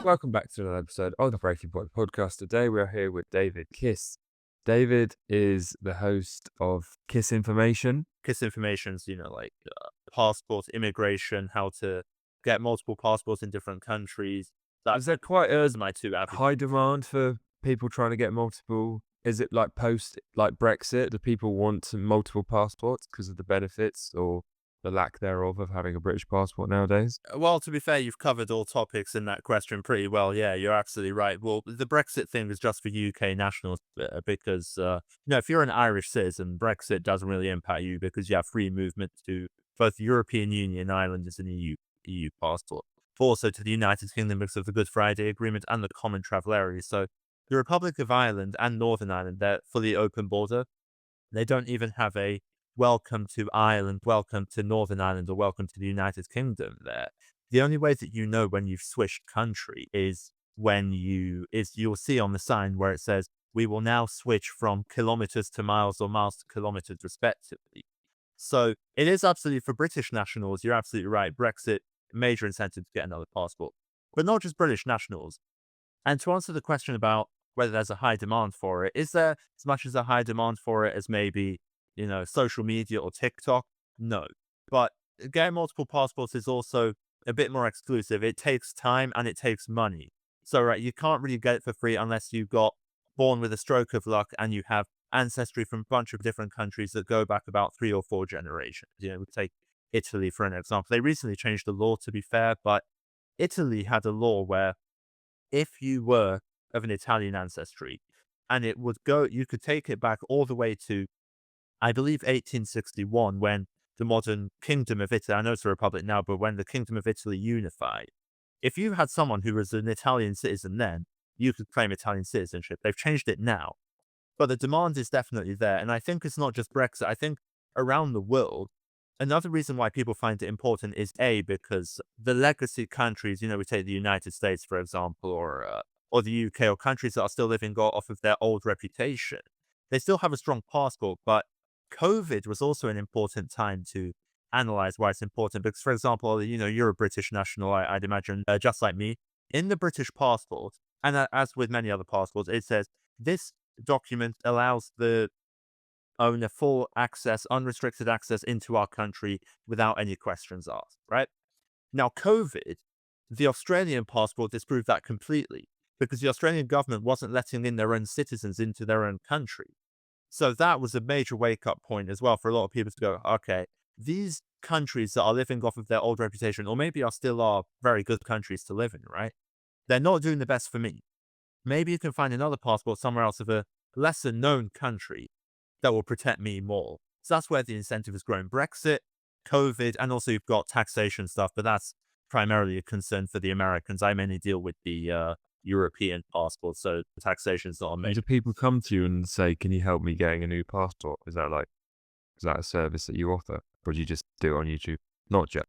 Welcome back to another episode of the Breaking Point podcast. Today we are here with David Kis. David is the host of Kis Information. Kis Information's, passport, immigration, how to get multiple passports in different countries. Is there quite a My two avenues. high demand for people trying to get multiple? Is it like post Brexit? Do people want multiple passports because of the benefits or the lack thereof of having a British passport nowadays? Well, to be fair, you've covered all topics in that question pretty well. Yeah, you're absolutely right. Well, the Brexit thing is just for UK nationals because, if you're an Irish citizen, Brexit doesn't really impact you because you have free movement to both the European Union, Ireland as an EU passport, but also to the United Kingdom because of the Good Friday Agreement and the Common Travel Area. So the Republic of Ireland and Northern Ireland, they're fully open border. They don't even have a welcome to Ireland, welcome to Northern Ireland, or welcome to the United Kingdom there. The only way that you know when you've switched country is when you'll see on the sign where it says, we will now switch from kilometers to miles or miles to kilometers respectively. So it is absolutely for British nationals. You're absolutely right. Brexit, major incentive to get another passport, but not just British nationals. And to answer the question about whether there's a high demand for it, is there as much as a high demand for it as maybe social media or TikTok? No. But getting multiple passports is also a bit more exclusive. It takes time and it takes money. So, right, you can't really get it for free unless you got born with a stroke of luck and you have ancestry from a bunch of different countries that go back about 3 or 4 generations. We take Italy for an example. They recently changed the law, to be fair, but Italy had a law where if you were of an Italian ancestry and you could take it back all the way to, I believe, 1861, when the modern Kingdom of Italy, I know it's a republic now, but when the Kingdom of Italy unified, if you had someone who was an Italian citizen then, you could claim Italian citizenship. They've changed it now, but the demand is definitely there. And I think it's not just Brexit. I think around the world, another reason why people find it important is because the legacy countries, we take the United States, for example, or the UK, or countries that are still living off of their old reputation. They still have a strong passport, but COVID was also an important time to analyze why it's important. Because, for example, you're a British national, I'd imagine, just like me. In the British passport, and as with many other passports, it says this document allows the owner full access, unrestricted access into our country without any questions asked, right? Now, COVID, the Australian passport disproved that completely because the Australian government wasn't letting in their own citizens into their own country. So that was a major wake-up point as well for a lot of people to go, okay, these countries that are living off of their old reputation, or maybe still are very good countries to live in, right? They're not doing the best for me. Maybe you can find another passport somewhere else of a lesser known country that will protect me more. So that's where the incentive has grown. Brexit, COVID, and also you've got taxation stuff, but that's primarily a concern for the Americans. I mainly deal with the European passport, so taxation is not a major. Do people come to you and say, can you help me getting a new passport? Is that a service that you offer? Or do you just do it on YouTube? Not yet.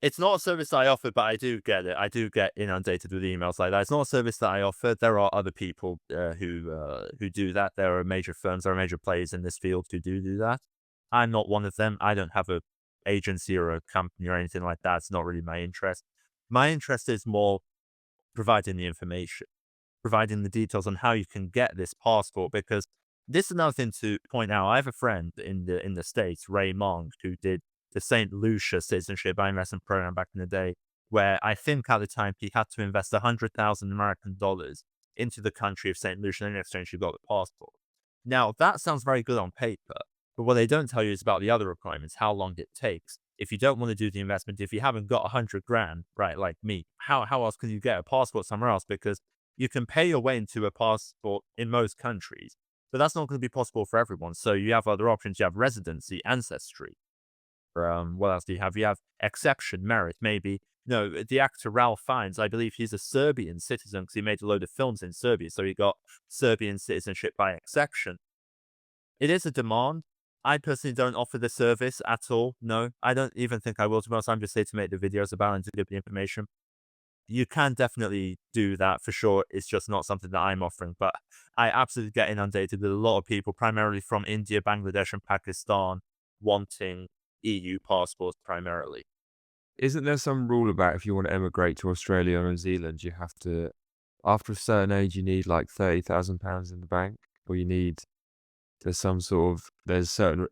It's not a service I offer, but I do get it. I do get inundated with emails like that. It's not a service that I offer. There are other people who do that. There are major firms, there are major players in this field who do that. I'm not one of them. I don't have a agency or a company or anything like that. It's not really my interest. My interest is more providing the information, providing the details on how you can get this passport, because this is another thing to point out. I have a friend in the States, Ray Monk, who did the Saint Lucia Citizenship investment program back in the day, where I think at the time he had to invest $100,000 American dollars into the country of Saint Lucia, and in exchange you got the passport. Now, that sounds very good on paper, but what they don't tell you is about the other requirements, how long it takes. If you don't want to do the investment, if you haven't got 100 grand, right, like me, how else can you get a passport somewhere else? Because you can pay your way into a passport in most countries, but that's not going to be possible for everyone. So you have other options. You have residency, ancestry. What else do you have? You have exception, merit, maybe. The actor Ralph Fiennes, I believe he's a Serbian citizen because he made a load of films in Serbia. So he got Serbian citizenship by exception. It is a demand. I personally don't offer the service at all. No, I don't even think I will, to be honest. I'm just here to make the videos about and to give the information. You can definitely do that for sure. It's just not something that I'm offering. But I absolutely get inundated with a lot of people, primarily from India, Bangladesh, and Pakistan, wanting EU passports primarily. Isn't there some rule about if you want to emigrate to Australia or New Zealand, you have to, after a certain age, you need like £30,000 in the bank, or you need, there's some sort of, there's certain,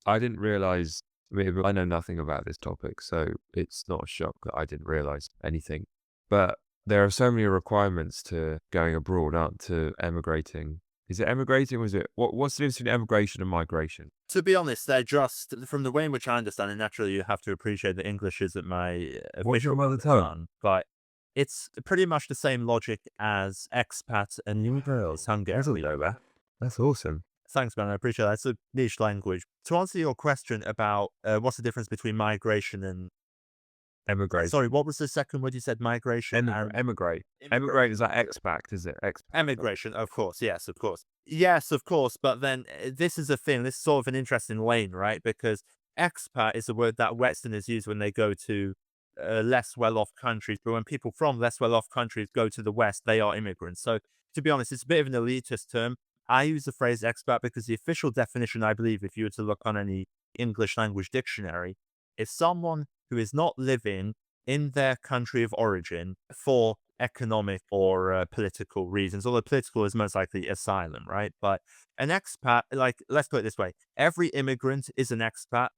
I didn't realize, I mean, I know nothing about this topic, so it's not a shock that I didn't realize anything. But there are so many requirements to going abroad, aren't to emigrating. Is it emigrating or is it, what's the difference between emigration and migration? To be honest, they're just, from the way in which I understand it, naturally you have to appreciate that English isn't my What's your official mother mother tongue? tongue, but it's pretty much the same logic as expat and new girls, Hungarian. That's awesome. Thanks, man. I appreciate that. It's a niche language. To answer your question about what's the difference between migration and, Emigrate. sorry, what was the second word you said? Migration and Emigrate. Emigrate is like expat, is it? Expat. emigration, of course. Yes, of course. Yes, of course. But then this is a thing. This is sort of an interesting lane, right? Because expat is a word that Westerners use when they go to less well-off countries. But when people from less well-off countries go to the West, they are immigrants. So to be honest, it's a bit of an elitist term. I use the phrase expat because the official definition, I believe, if you were to look on any English language dictionary, is someone who is not living in their country of origin for economic or political reasons. Although political is most likely asylum, right? But an expat, like, let's put it this way, every immigrant is an expat,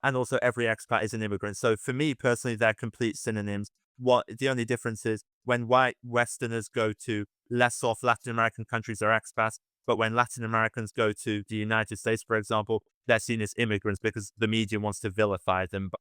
and also every expat is an immigrant. So for me personally, they're complete synonyms. What the only difference is when white Westerners go to less off Latin American countries, they're expats. But when Latin Americans go to the United States, for example, they're seen as immigrants because the media wants to vilify them. But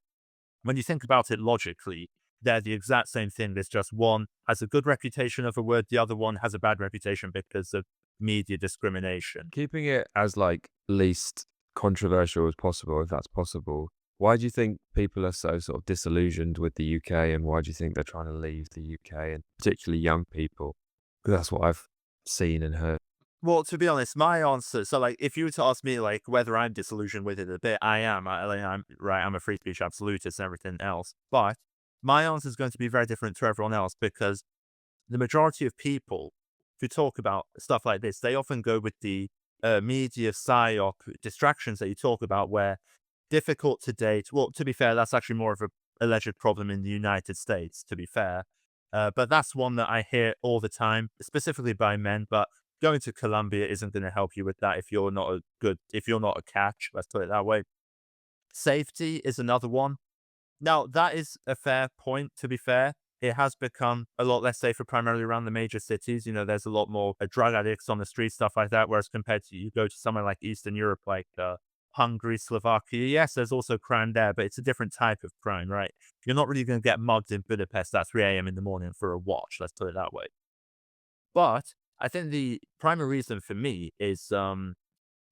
when you think about it logically, they're the exact same thing. There's just one has a good reputation of a word, the other one has a bad reputation because of media discrimination. Keeping it as like least controversial as possible, if that's possible. Why do you think people are so sort of disillusioned with the UK, and why do you think they're trying to leave the UK, and particularly young people? Because that's what I've seen and heard. Well, to be honest, my answer, so like, if you were to ask me like whether I'm disillusioned with it a bit, I am. I'm right. I'm a free speech absolutist and everything else. But my answer is going to be very different to everyone else because the majority of people who talk about stuff like this, they often go with the media psyop distractions that you talk about, where difficult to date. Well, to be fair, that's actually more of a alleged problem in the United States, to be fair. But that's one that I hear all the time, specifically by men. But going to Colombia isn't going to help you with that if you're not if you're not a catch, let's put it that way. Safety is another one. Now, that is a fair point, to be fair. It has become a lot less safer, primarily around the major cities. You know, there's a lot more drug addicts on the street, stuff like that. Whereas compared to you go to somewhere like Eastern Europe, like Hungary, Slovakia, yes, there's also crime there, but it's a different type of crime, right? You're not really going to get mugged in Budapest at 3 a.m. in the morning for a watch, let's put it that way. But I think the primary reason for me is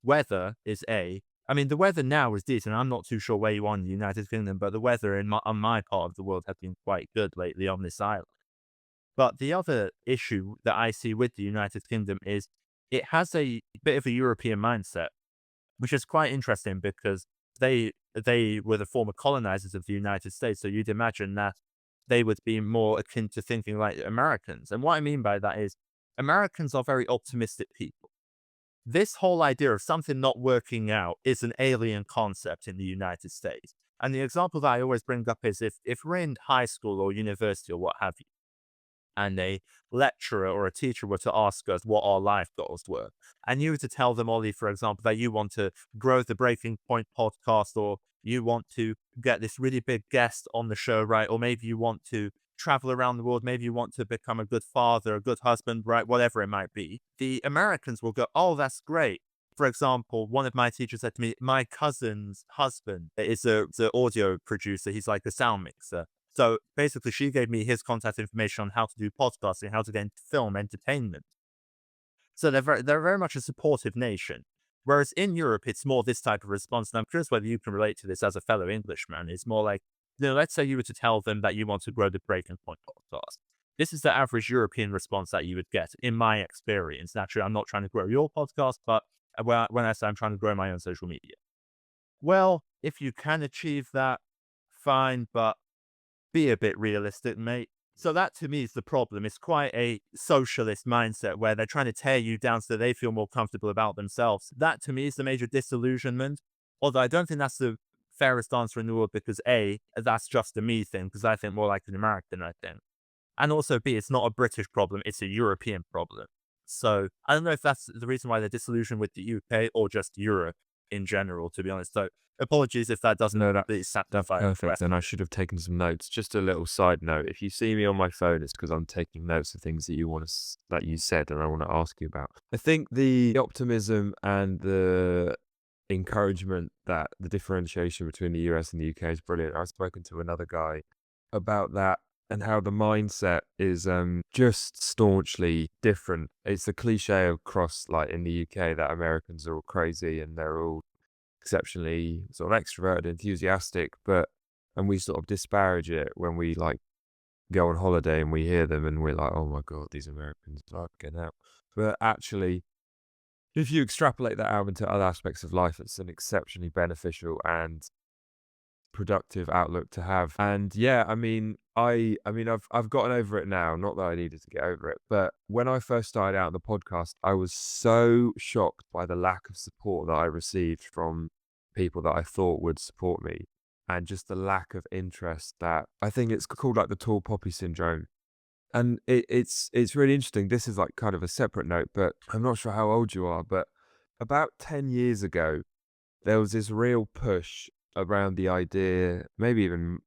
weather is I mean, the weather now is decent. I'm not too sure where you are in the United Kingdom, but the weather on my part of the world has been quite good lately on this island. But the other issue that I see with the United Kingdom is it has a bit of a European mindset, which is quite interesting because they were the former colonizers of the United States. So you'd imagine that they would be more akin to thinking like Americans. And what I mean by that is Americans are very optimistic people. This whole idea of something not working out is an alien concept in the United States. And the example that I always bring up is if we're in high school or university or what have you, and a lecturer or a teacher were to ask us what our life goals were, and you were to tell them, Ollie, for example, that you want to grow the Breaking Point podcast, or you want to get this really big guest on the show, right? Or maybe you want to travel around the world, maybe you want to become a good father, a good husband, right? Whatever it might be. The Americans will go, oh, that's great. For example, one of my teachers said to me, my cousin's husband is the audio producer. He's like a sound mixer. So basically, she gave me his contact information on how to do podcasting, how to get into film entertainment. So they're very much a supportive nation. Whereas in Europe, it's more this type of response. And I'm curious whether you can relate to this as a fellow Englishman. It's more like, you know, let's say you were to tell them that you want to grow the Breaking Point podcast. This is the average European response that you would get, in my experience. Naturally, I'm not trying to grow your podcast, but when I say I'm trying to grow my own social media. Well, if you can achieve that, fine, but be a bit realistic, mate. So that to me is the problem. It's quite a socialist mindset where they're trying to tear you down so they feel more comfortable about themselves. That to me is the major disillusionment. Although I don't think that's the fairest answer in the world because A, that's just a me thing, because I think more like an American, I think. And also B, it's not a British problem, it's a European problem. So I don't know if that's the reason why they're disillusioned with the UK or just Europe in general, to be honest. So apologies if that doesn't No, completely that's satisfy the perfect. And I question. should have taken some notes. Just a little side note: if you see me on my phone, it's because I'm taking notes of things that that you said, and I want to ask you about. I think the optimism and the encouragement that the differentiation between the US and the UK is brilliant. I've spoken to another guy about that and how the mindset is just staunchly different. It's a cliche across, like, in the UK, that Americans are all crazy and they're all exceptionally sort of extroverted, enthusiastic, and we sort of disparage it when we, like, go on holiday and we hear them and we're like, oh my God, these Americans, fucking hell. But actually, if you extrapolate that out into other aspects of life, it's an exceptionally beneficial and productive outlook to have. And yeah, I've gotten over it now. Not that I needed to get over it, but when I first started out the podcast, I was so shocked by the lack of support that I received from people that I thought would support me, and just the lack of interest. That I think it's called, like, the tall poppy syndrome. And it's really interesting. This is, like, kind of a separate note, but I'm not sure how old you are, but about 10 years ago, there was this real push around the idea, maybe even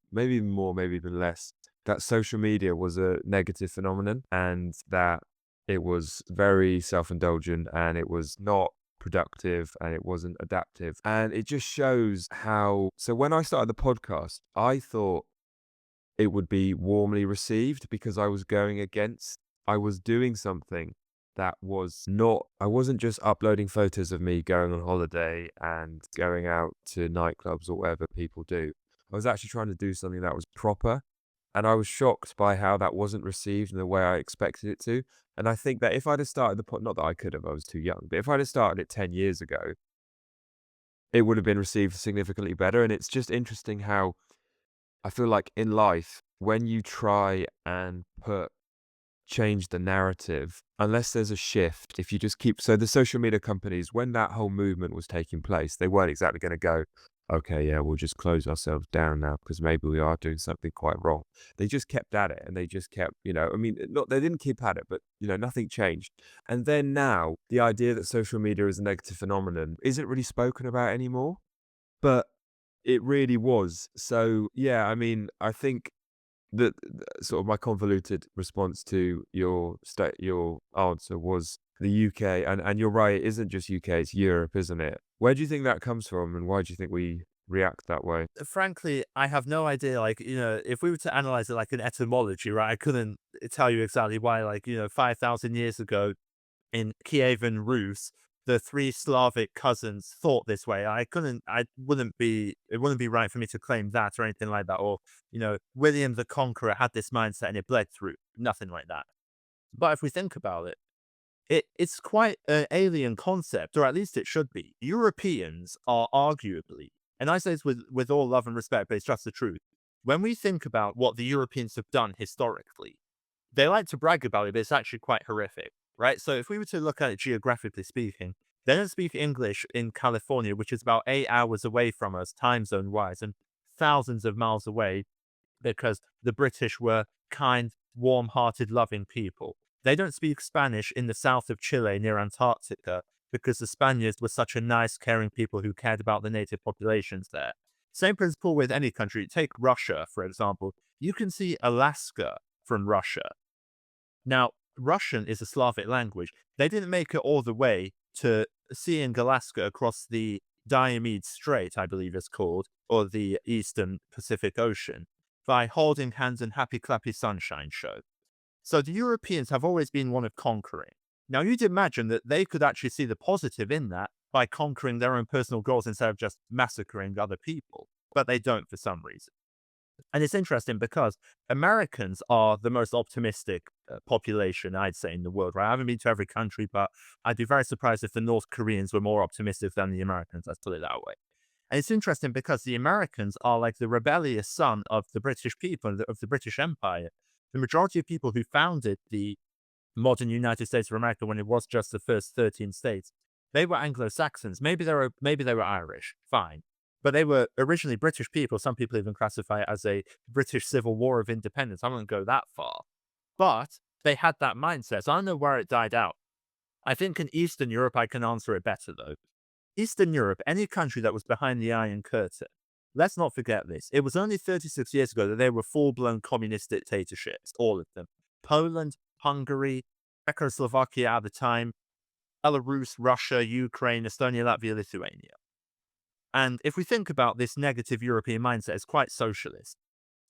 more, maybe even less, that social media was a negative phenomenon and that it was very self-indulgent and it was not productive and it wasn't adaptive. And it just shows how. So when I started the podcast, I thought it would be warmly received because I was doing something that was not, I wasn't just uploading photos of me going on holiday and going out to nightclubs or whatever people do. I was actually trying to do something that was proper. And I was shocked by how that wasn't received in the way I expected it to. And I think that if I'd have started not that I could have, I was too young, but if I'd have started it 10 years ago, it would have been received significantly better. And it's just interesting how I feel like in life, when you try and change the narrative, unless there's a shift, if you just keep, so the social media companies, when that whole movement was taking place, they weren't exactly going to go, okay, yeah, we'll just close ourselves down now because maybe we are doing something quite wrong. They just kept at it and they just kept, I mean, not, they didn't keep at it, but, nothing changed. And then now the idea that social media is a negative phenomenon isn't really spoken about anymore, but it really was. So yeah, I mean, I think that sort of my convoluted response to your answer was the UK, and you're right, it isn't just UK, it's Europe, isn't it? Where do you think that comes from, and why do you think we react that way? Frankly, I have no idea. Like, if we were to analyze it like an etymology, right, I couldn't tell you exactly why, like, 5,000 years ago in Kievan Rus, the three Slavic cousins thought this way. It wouldn't be right for me to claim that or anything like that. Or, William the Conqueror had this mindset and it bled through. Nothing like that. But if we think about it, it's quite an alien concept, or at least it should be. Europeans are arguably, and I say this with all love and respect, but it's just the truth. When we think about what the Europeans have done historically, they like to brag about it, but it's actually quite horrific, right? So if we were to look at it geographically speaking, they don't speak English in California, which is about 8 hours away from us, time zone wise, and thousands of miles away because the British were kind, warm hearted, loving people. They don't speak Spanish in the south of Chile near Antarctica because the Spaniards were such a nice, caring people who cared about the native populations there. Same principle with any country. Take Russia, for example. You can see Alaska from Russia. Now, Russian is a Slavic language. They didn't make it all the way to seeing Alaska across the Diomede Strait, I believe it's called, or the Eastern Pacific Ocean, by holding hands and happy clappy sunshine show. So the Europeans have always been one of conquering. Now, you'd imagine that they could actually see the positive in that by conquering their own personal goals instead of just massacring other people, but they don't for some reason. And it's interesting because Americans are the most optimistic population, I'd say, in the world, right? I haven't been to every country, but I'd be very surprised if the North Koreans were more optimistic than the Americans, let's put it that way. And it's interesting because the Americans are like the rebellious son of the British people, of the British Empire. The majority of people who founded the modern United States of America when it was just the first 13 states, they were Anglo-Saxons. Maybe they were Irish, fine. but they were originally British people. Some people even classify it as a British Civil War of Independence. I wouldn't go that far, but they had that mindset. So I don't know where it died out. I think in Eastern Europe, I can answer it better though. Eastern Europe, any country that was behind the Iron Curtain, let's not forget this. It was only 36 years ago that they were full-blown communist dictatorships, all of them. Poland, Hungary, Czechoslovakia at the time, Belarus, Russia, Ukraine, Estonia, Latvia, Lithuania. And if we think about this negative European mindset, it's quite socialist.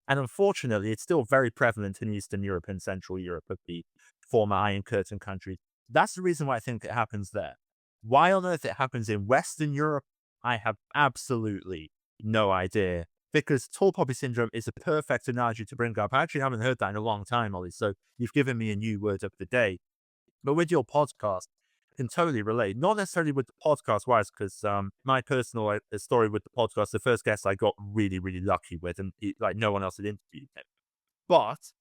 And unfortunately, it's still very prevalent in Eastern Europe and Central Europe of the former Iron Curtain countries. That's the reason why I think it happens there. Why on earth it happens in Western Europe, I have absolutely no idea. Because tall poppy syndrome is a perfect analogy to bring up. I actually haven't heard that in a long time, Ollie. So you've given me a new word of the day. But with your podcast, I can totally relate. Not necessarily with the podcast wise, because my personal story with the podcast, the first guest I got really, really lucky with, and like no one else had interviewed him. But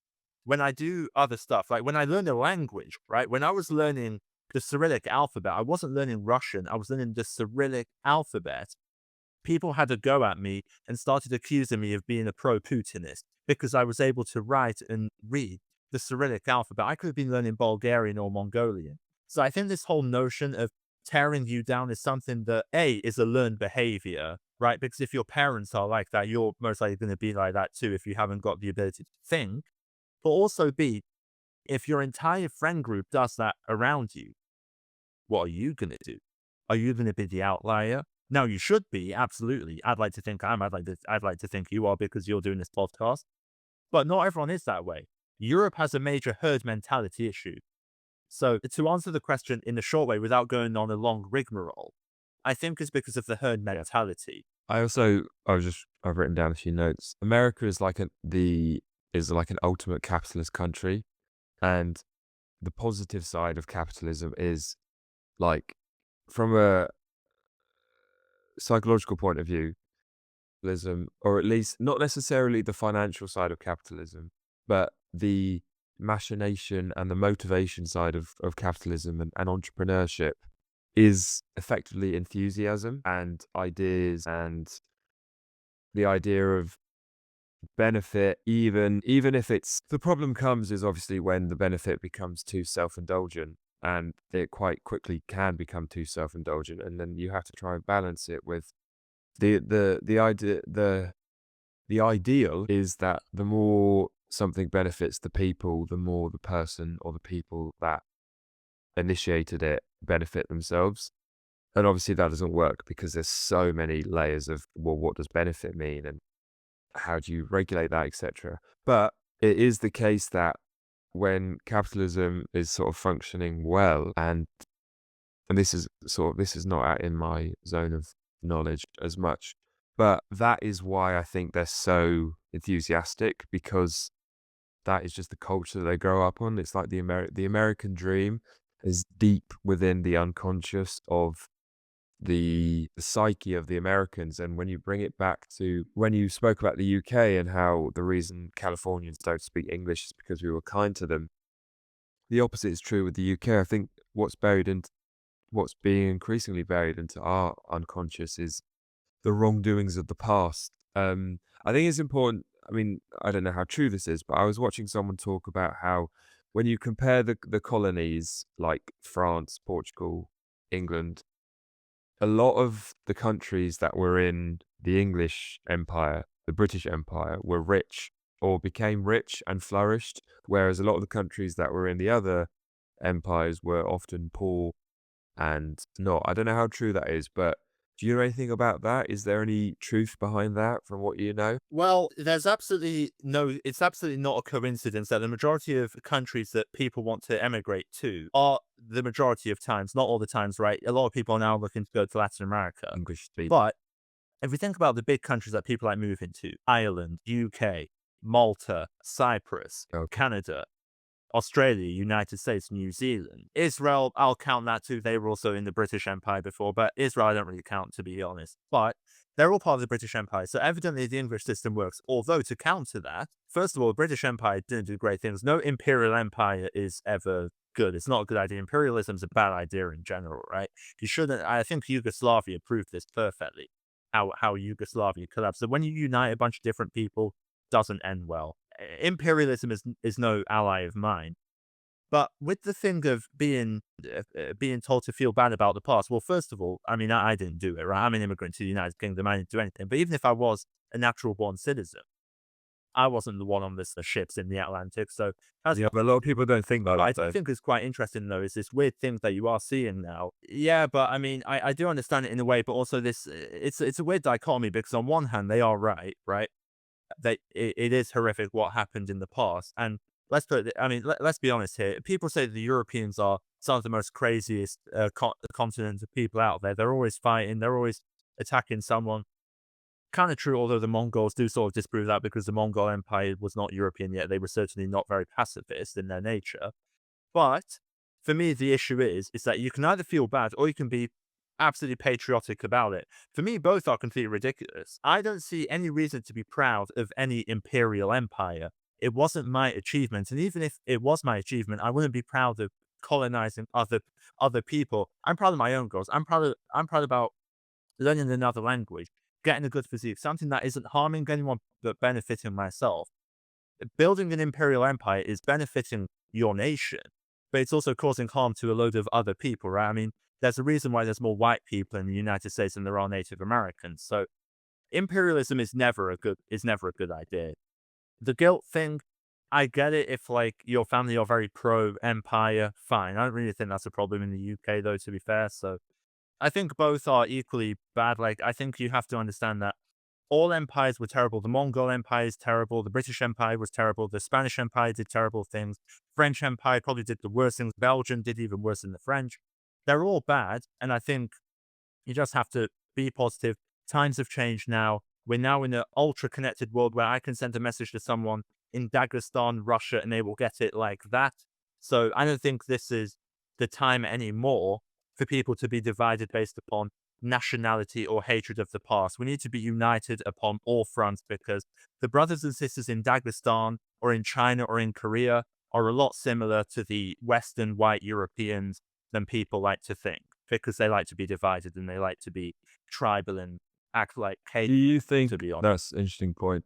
when I do other stuff, like when I learn a language, right? When I was learning the Cyrillic alphabet, I wasn't learning Russian. I was learning the Cyrillic alphabet. People had a go at me and started accusing me of being a pro-Putinist because I was able to write and read the Cyrillic alphabet. I could have been learning Bulgarian or Mongolian. So I think this whole notion of tearing you down is something that A, is a learned behavior, right? Because if your parents are like that, you're most likely going to be like that too if you haven't got the ability to think. But also B, if your entire friend group does that around you, what are you going to do? Are you going to be the outlier? Now you should be, absolutely. I'd like to think I am. I'd like to think you are because you're doing this podcast. But not everyone is that way. Europe has a major herd mentality issue. So to answer the question in a short way without going on a long rigmarole, I think it's because of the herd mentality. I've written down a few notes. America is like an ultimate capitalist country, and the positive side of capitalism is like, from a psychological point of view, capitalism, or at least not necessarily the financial side of capitalism, but the machination and the motivation side of capitalism and entrepreneurship is effectively enthusiasm and ideas, and the idea of benefit, even if it's, the problem comes is obviously when the benefit becomes too self-indulgent, and it quite quickly can become too self-indulgent, and then you have to try and balance it with the ideal is that the more something benefits the people, the more the person or the people that initiated it benefit themselves. And obviously that doesn't work because there's so many layers of, well, what does benefit mean and how do you regulate that, etc. But it is the case that when capitalism is sort of functioning well, and this is not out in my zone of knowledge as much, but that is why I think they're so enthusiastic, because that is just the culture that they grow up on. It's like the American dream is deep within the unconscious of the psyche of the Americans. And when you bring it back to when you spoke about the UK and how the reason Californians don't speak English is because we were kind to them, the opposite is true with the UK. I think what's being increasingly buried into our unconscious is the wrongdoings of the past. I think it's important. I mean, I don't know how true this is, but I was watching someone talk about how when you compare the colonies like France, Portugal, England, a lot of the countries that were in the English Empire, the British Empire, were rich or became rich and flourished, whereas a lot of the countries that were in the other empires were often poor and not. I don't know how true that is, but do you know anything about that? Is there any truth behind that from what you know? Well, there's absolutely no, it's absolutely not a coincidence that the majority of countries that people want to emigrate to are the majority of times, not all the times, right? A lot of people are now looking to go to Latin America. English speak. But if we think about the big countries that people like moving to, Ireland, UK, Malta, Cyprus, Okay. Canada, Australia, United States, New Zealand. Israel, I'll count that too. They were also in the British Empire before, but Israel I don't really count, to be honest. But they're all part of the British Empire. So evidently the English system works. Although to counter that, first of all, the British Empire didn't do great things. No imperial empire is ever good. It's not a good idea. Imperialism is a bad idea in general, right? You shouldn't, I think Yugoslavia proved this perfectly. how Yugoslavia collapsed. So when you unite a bunch of different people, doesn't end well. Imperialism is no ally of mine. But with the thing of being told to feel bad about the past, well, first of all, I mean, I didn't do it, right? I'm an immigrant to the United Kingdom. I didn't do anything. But even if I was a natural born citizen, I wasn't the one on the ships in the Atlantic. So as Yeah, but a lot of people don't think like what that, I though. think is quite interesting though is this weird thing that you are seeing now. Yeah, but I mean, I do understand it in a way, but also this it's a weird dichotomy because on one hand they are right, right? It is horrific what happened in the past, and I mean, let's be honest here. People say the Europeans are some of the most craziest continents of people out there. They're always fighting. They're always attacking someone. Kind of true, although the Mongols do sort of disprove that because the Mongol Empire was not European yet. They were certainly not very pacifist in their nature. But for me, the issue is that you can either feel bad or you can be absolutely patriotic about it. For me, both are completely ridiculous. I don't see any reason to be proud of any imperial empire. It wasn't my achievement, and even if it was my achievement, I wouldn't be proud of colonizing other people. I'm proud of my own goals. I'm proud about learning another language, getting a good physique, something that isn't harming anyone but benefiting myself. Building an imperial empire is benefiting your nation, but it's also causing harm to a load of other people, right? I mean, there's a reason why there's more white people in the United States than there are Native Americans. So imperialism is never a good idea. The guilt thing, I get it if like your family are very pro empire, fine. I don't really think that's a problem in the UK though, to be fair. So I think both are equally bad. Like I think you have to understand that all empires were terrible. The Mongol Empire is terrible. The British Empire was terrible. The Spanish Empire did terrible things. French Empire probably did the worst things. Belgium did even worse than the French. They're all bad. And I think you just have to be positive. Times have changed now. We're now in an ultra connected world where I can send a message to someone in Dagestan, Russia, and they will get it like that. So I don't think this is the time anymore for people to be divided based upon nationality or hatred of the past. We need to be united upon all fronts because the brothers and sisters in Dagestan or in China or in Korea are a lot similar to the Western white Europeans than people like to think because they like to be divided and they like to be tribal and act like Do hate, you to think be honest. that's an interesting point?